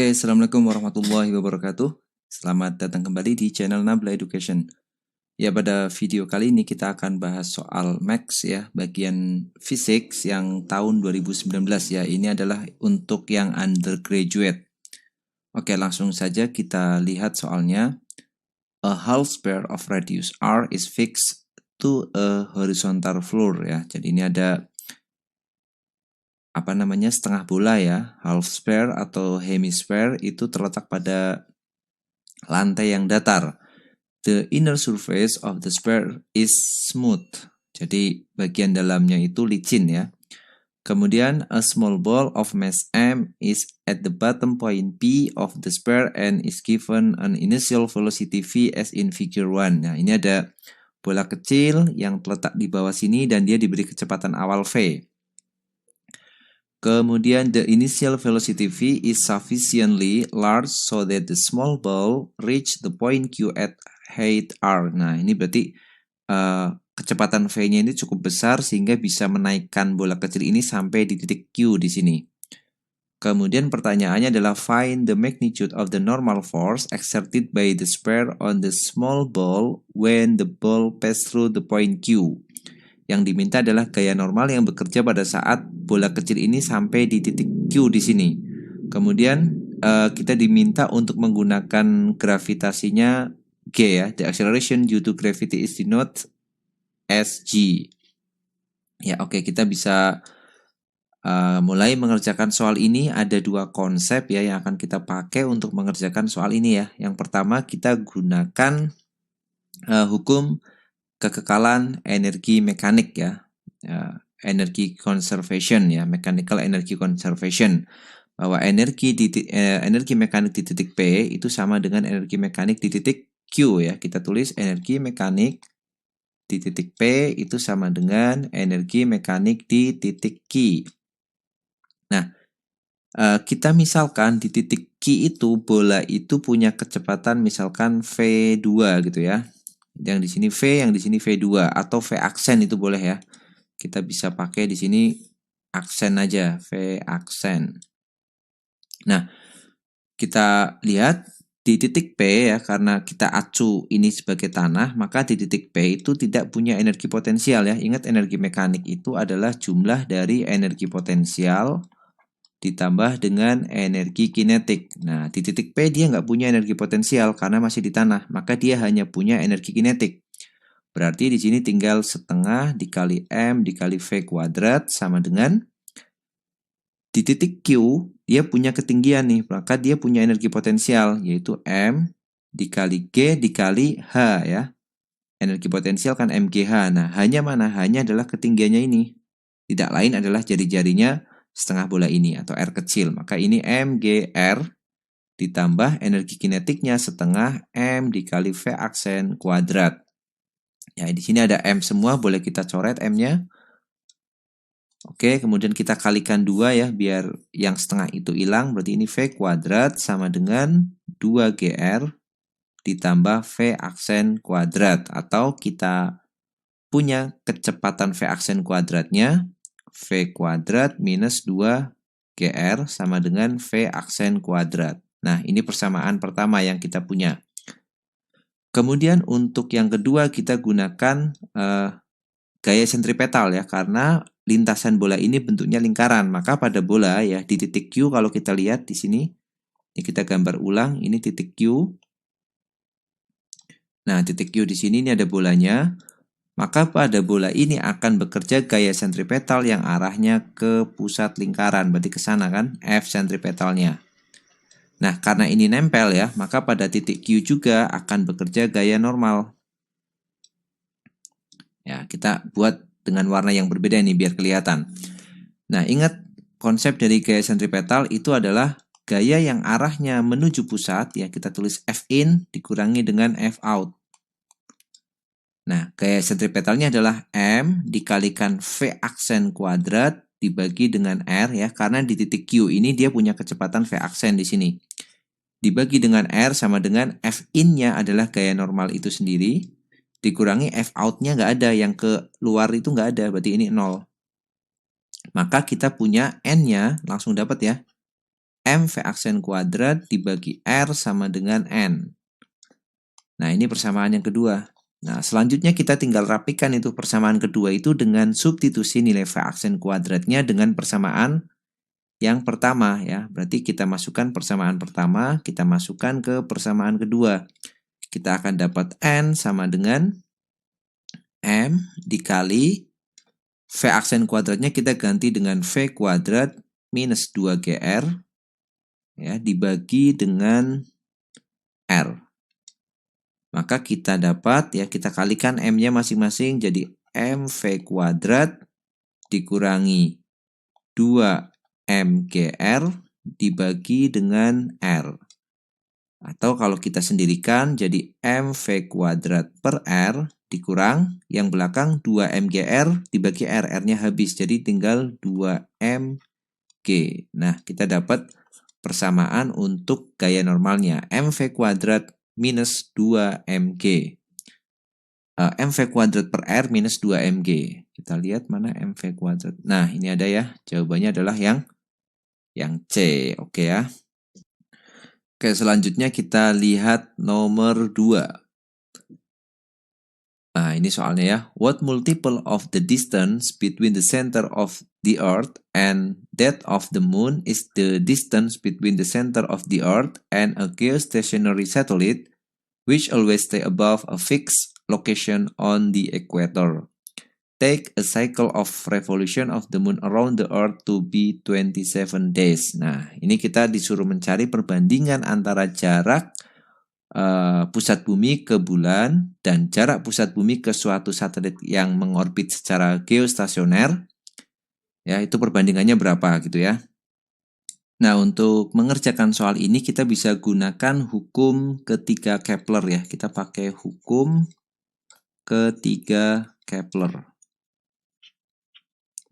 Oke, Assalamualaikum warahmatullahi wabarakatuh. Selamat datang kembali di channel Nabla Education. Ya, pada video kali ini kita akan bahas soal Max ya, bagian fisik yang tahun 2019 ya. Ini adalah untuk yang undergraduate. Oke, langsung saja kita lihat soalnya. A half sphere of radius r is fixed to a horizontal floor ya. Jadi ini ada setengah bola ya, half sphere atau hemisphere itu terletak pada lantai yang datar. The inner surface of the sphere is smooth. Jadi bagian dalamnya itu licin ya. Kemudian a small ball of mass m is at the bottom point P of the sphere and is given an initial velocity v as in figure 1. Nah, ini ada bola kecil yang terletak di bawah sini dan dia diberi kecepatan awal v. Kemudian the initial velocity v is sufficiently large so that the small ball reach the point Q at height r. Nah, ini berarti kecepatan v-nya ini cukup besar sehingga bisa menaikkan bola kecil ini sampai di titik Q di sini. Kemudian pertanyaannya adalah find the magnitude of the normal force exerted by the sphere on the small ball when the ball pass through the point Q. Yang diminta adalah gaya normal yang bekerja pada saat bola kecil ini sampai di titik Q di sini. Kemudian kita diminta untuk menggunakan gravitasinya G ya. The acceleration due to gravity is denoted as G. Ya, oke, kita bisa mulai mengerjakan soal ini. Ada dua konsep ya yang akan kita pakai untuk mengerjakan soal ini ya. Yang pertama kita gunakan hukum kekekalan energi mekanik ya, energi conservation ya, mechanical energy conservation, bahwa energi mekanik di titik P itu sama dengan energi mekanik di titik Q ya. Kita tulis energi mekanik di titik P itu sama dengan energi mekanik di titik Q. Nah, kita misalkan di titik Q itu bola itu punya kecepatan misalkan V2 gitu ya. Yang di sini V, yang di sini V2 atau V aksen itu boleh ya. Kita bisa pakai di sini aksen aja, V aksen. Nah, kita lihat di titik P ya, karena kita acu ini sebagai tanah, maka di titik P itu tidak punya energi potensial ya. Ingat, energi mekanik itu adalah jumlah dari energi potensial ditambah dengan energi kinetik. Nah, di titik P dia nggak punya energi potensial karena masih di tanah, maka dia hanya punya energi kinetik. Berarti di sini tinggal setengah dikali M dikali V kuadrat sama dengan di titik Q dia punya ketinggian nih, maka dia punya energi potensial yaitu M dikali G dikali H ya. Energi potensial kan MGH. Nah, hanya mana? Hanya adalah ketinggiannya ini. Tidak lain adalah jari-jarinya setengah bola ini atau R kecil. Maka ini MGR ditambah energi kinetiknya setengah M dikali V aksen kuadrat. Ya, di sini ada M semua, boleh kita coret M-nya. Oke, kemudian kita kalikan 2 ya, biar yang setengah itu hilang. Berarti ini V kuadrat sama dengan 2GR ditambah V aksen kuadrat. Atau kita punya kecepatan V aksen kuadratnya V kuadrat minus 2GR sama dengan V aksen kuadrat. Nah, ini persamaan pertama yang kita punya. Kemudian untuk yang kedua kita gunakan gaya sentripetal ya, karena lintasan bola ini bentuknya lingkaran. Maka pada bola ya di titik Q, kalau kita lihat di sini, ini kita gambar ulang, ini titik Q. Nah, titik Q di sini ini ada bolanya. Maka pada bola ini akan bekerja gaya sentripetal yang arahnya ke pusat lingkaran, berarti ke sana kan, F sentripetalnya. Nah, karena ini nempel ya, maka pada titik Q juga akan bekerja gaya normal. Ya, kita buat dengan warna yang berbeda nih biar kelihatan. Nah, ingat konsep dari gaya sentripetal itu adalah gaya yang arahnya menuju pusat ya, kita tulis F in dikurangi dengan F out. Nah, gaya sentripetalnya adalah M dikalikan V aksen kuadrat dibagi dengan R ya, karena di titik Q ini dia punya kecepatan V aksen di sini. Dibagi dengan R sama dengan F in-nya adalah gaya normal itu sendiri, dikurangi F out-nya nggak ada, yang ke luar itu nggak ada, berarti ini 0. Maka kita punya N-nya, langsung dapat ya. M V aksen kuadrat dibagi R sama dengan N. Nah, ini persamaan yang kedua. Nah, selanjutnya kita tinggal rapikan itu persamaan kedua itu dengan substitusi nilai V aksen kuadratnya dengan persamaan yang pertama ya. Berarti kita masukkan persamaan pertama, kita masukkan ke persamaan kedua. Kita akan dapat N sama dengan M dikali V aksen kuadratnya kita ganti dengan V kuadrat minus 2GR ya, dibagi dengan R. Maka kita dapat ya, kita kalikan M-nya masing-masing jadi MV kuadrat dikurangi 2MGR dibagi dengan R. Atau kalau kita sendirikan jadi MV kuadrat per R dikurang yang belakang 2MGR dibagi R. R-nya habis jadi tinggal 2MG. Nah, kita dapat persamaan untuk gaya normalnya. MV kuadrat minus 2MG. MV kuadrat per R minus 2MG. Kita lihat mana MV kuadrat. Nah, ini ada ya. Jawabannya adalah yang C. Oke ya. Oke, selanjutnya kita lihat nomor 2. Nah, ini soalnya ya. What multiple of the distance between the center of the earth and that of the moon is the distance between the center of the earth and a geostationary satellite which always stay above a fixed location on the equator. Take a cycle of revolution of the moon around the earth to be 27 days. Nah, ini kita disuruh mencari perbandingan antara jarak pusat bumi ke bulan dan jarak pusat bumi ke suatu satelit yang mengorbit secara geostasioner. Ya, itu perbandingannya berapa gitu ya. Nah, untuk mengerjakan soal ini kita bisa gunakan hukum ketiga Kepler ya. Kita pakai hukum ketiga Kepler.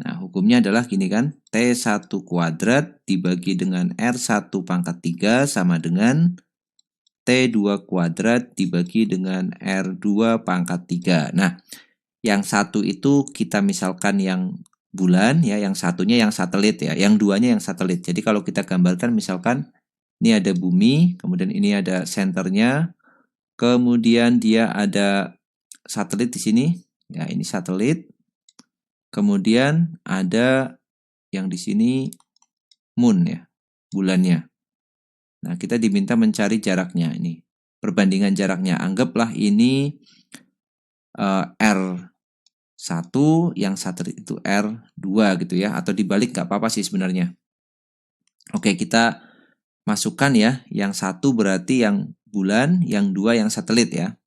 Nah, hukumnya adalah gini kan. T1 kuadrat dibagi dengan R1 pangkat 3 sama dengan T2 kuadrat dibagi dengan R2 pangkat 3. Nah, yang satu itu kita misalkan yang bulan ya, yang satunya yang satelit ya, yang duanya yang satelit. Jadi kalau kita gambarkan misalkan ini ada bumi, kemudian ini ada senternya, kemudian dia ada satelit di sini, ya ini satelit, kemudian ada yang di sini moon ya, bulannya. Nah, kita diminta mencari jaraknya ini, perbandingan jaraknya. Anggaplah ini R1, yang satelit itu R2 gitu ya, atau dibalik nggak apa-apa sih sebenarnya. Oke, kita masukkan ya, yang satu berarti yang bulan, yang dua yang satelit ya.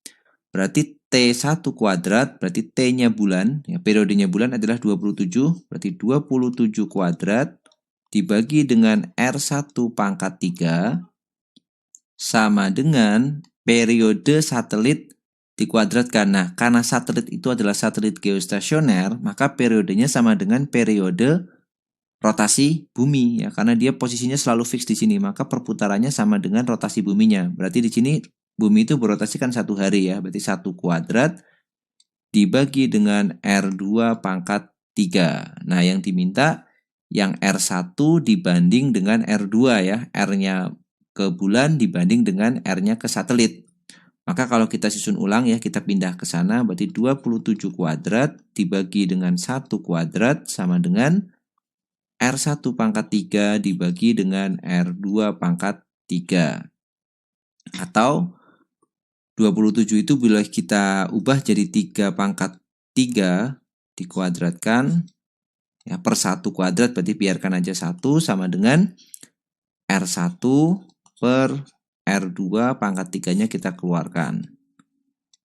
Berarti T1 kuadrat, berarti T-nya bulan, ya, periodenya bulan adalah 27, berarti 27 kuadrat dibagi dengan R1 pangkat 3 sama dengan periode satelit dikuadratkan. Nah, karena satelit itu adalah satelit geostasioner, maka periodenya sama dengan periode rotasi bumi ya, karena dia posisinya selalu fix di sini, maka perputarannya sama dengan rotasi buminya. Berarti di sini bumi itu berotasi kan 1 hari ya, berarti 1 kuadrat dibagi dengan R2 pangkat 3. Nah, yang diminta yang R1 dibanding dengan R2 ya, R-nya ke bulan dibanding dengan R-nya ke satelit. Maka kalau kita susun ulang ya, kita pindah ke sana, berarti 27 kuadrat dibagi dengan 1 kuadrat sama dengan R1 pangkat 3 dibagi dengan R2 pangkat 3. Atau 27 itu boleh kita ubah jadi 3 pangkat 3 dikuadratkan ya, per 1 kuadrat, berarti biarkan aja 1 sama dengan R1 per R2 pangkat 3-nya kita keluarkan.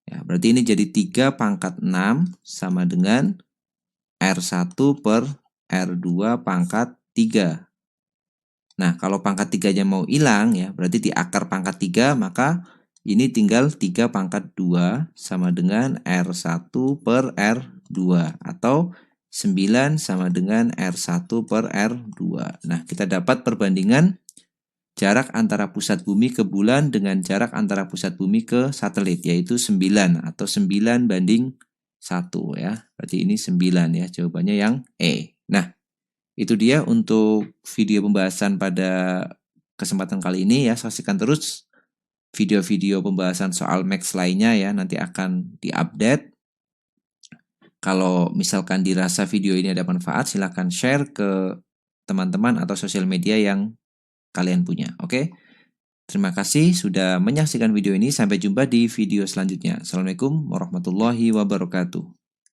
Ya, berarti ini jadi 3 pangkat 6 sama dengan R1 per R2 pangkat 3. Nah, kalau pangkat 3-nya mau hilang ya, berarti di akar pangkat 3, maka ini tinggal 3 pangkat 2 sama dengan R1 per R2. Atau 9 sama dengan R1 per R2. Nah, kita dapat perbandingan jarak antara pusat bumi ke bulan dengan jarak antara pusat bumi ke satelit, yaitu 9 atau 9 banding 1 ya. Berarti ini 9 ya, jawabannya yang E. Nah, itu dia untuk video pembahasan pada kesempatan kali ini ya. Saksikan terus video-video pembahasan soal Max lainnya ya, nanti akan diupdate. Kalau misalkan dirasa video ini ada manfaat, silahkan share ke teman-teman atau sosial media yang kalian punya. Oke? Terima kasih sudah menyaksikan video ini. Sampai jumpa di video selanjutnya. Assalamualaikum warahmatullahi wabarakatuh.